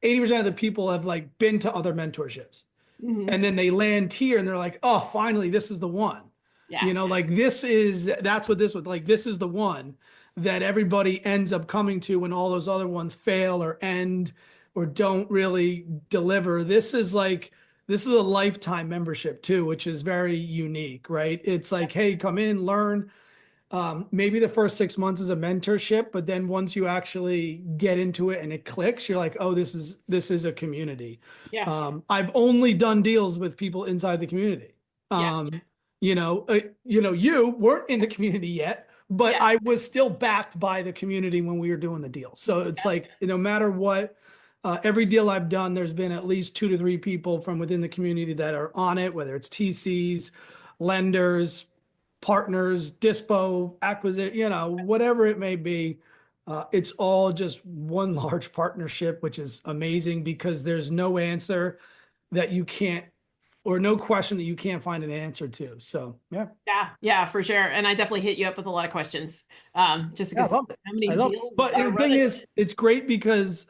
80% of the people have like been to other mentorships. Mhm. And then they land here and they're like, oh, finally, this is the one. Yeah. Like that's what this was like. This is the one that everybody ends up coming to when all those other ones fail or end or don't really deliver. This is a lifetime membership too, which is very unique, right? It's like, hey, come in, learn. Maybe the first 6 months is a mentorship, but then once you actually get into it and it clicks, you're like, oh, this is a community. Yeah. I've only done deals with people inside the community. Yeah. You weren't in the community yet, but Yeah. I was still backed by the community when we were doing the deal. So it's like, no matter what, every deal I've done, there's been at least 2 to 3 people from within the community that are on it, whether it's TCs, lenders, partners, dispo, acquisition, whatever it may be. It's all just one large partnership, which is amazing because there's no answer that you can't, or no question that you can't find an answer to. So, yeah. Yeah, yeah, for sure. And I definitely hit you up with a lot of questions. Just Yeah, I because love it. how many I love it. deals But are the thing running? is, it's great because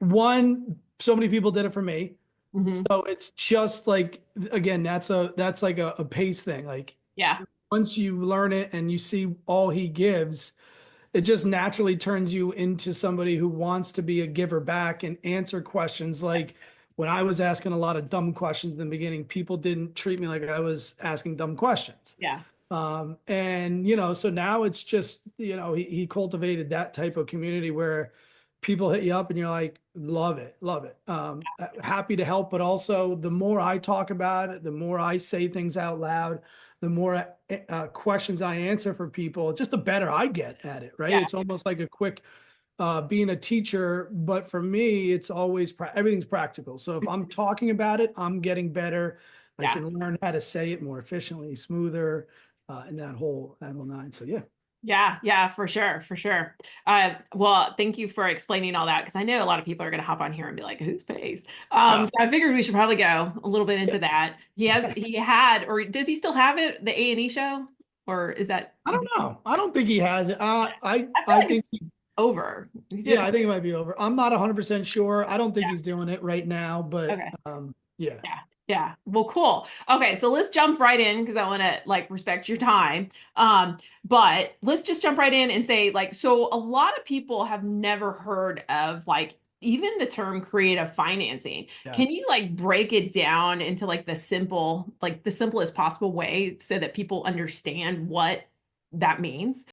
one, so many people did it for me. Mhm. So it's just like, again, that's like a pace thing. Like Yeah, once you learn it and you see all he gives, it just naturally turns you into somebody who wants to be a giver back and answer questions. Like when I was asking a lot of dumb questions in the beginning, people didn't treat me like I was asking dumb questions. yeah, And so now it's just, he cultivated that type of community where people hit you up and you're like, love it, love it. Happy to help, but also the more I talk about it, the more I say things out loud, the more questions I answer for people, just the better I get at it, right? yeah, It's almost like a quick being a teacher, but for me, it's always everything's practical. So if I'm talking about it, I'm getting better. I yeah. can learn how to say it more efficiently, smoother, and that whole nine. So yeah. Yeah, yeah, for sure, for sure. Well, thank you for explaining all that because I know a lot of people are going to hop on here and be like, "Who's pays?" Yeah. So I figured we should probably go a little bit into that. He had, or does he still have it, the A&E show, or is that? I don't know. I don't think he has it. I I feel I like think it's over. He did a yeah, I couple. think it might be over. I'm not 100% sure. I don't think Yeah. he's doing it right now, but Okay. yeah. Yeah. Yeah. Well, cool. Okay, so let's jump right in because I want to like respect your time. But let's just jump right in and say, like, so a lot of people have never heard of like even the term creative financing. Yeah. Can you like break it down into like the simplest possible way so that people understand what that means?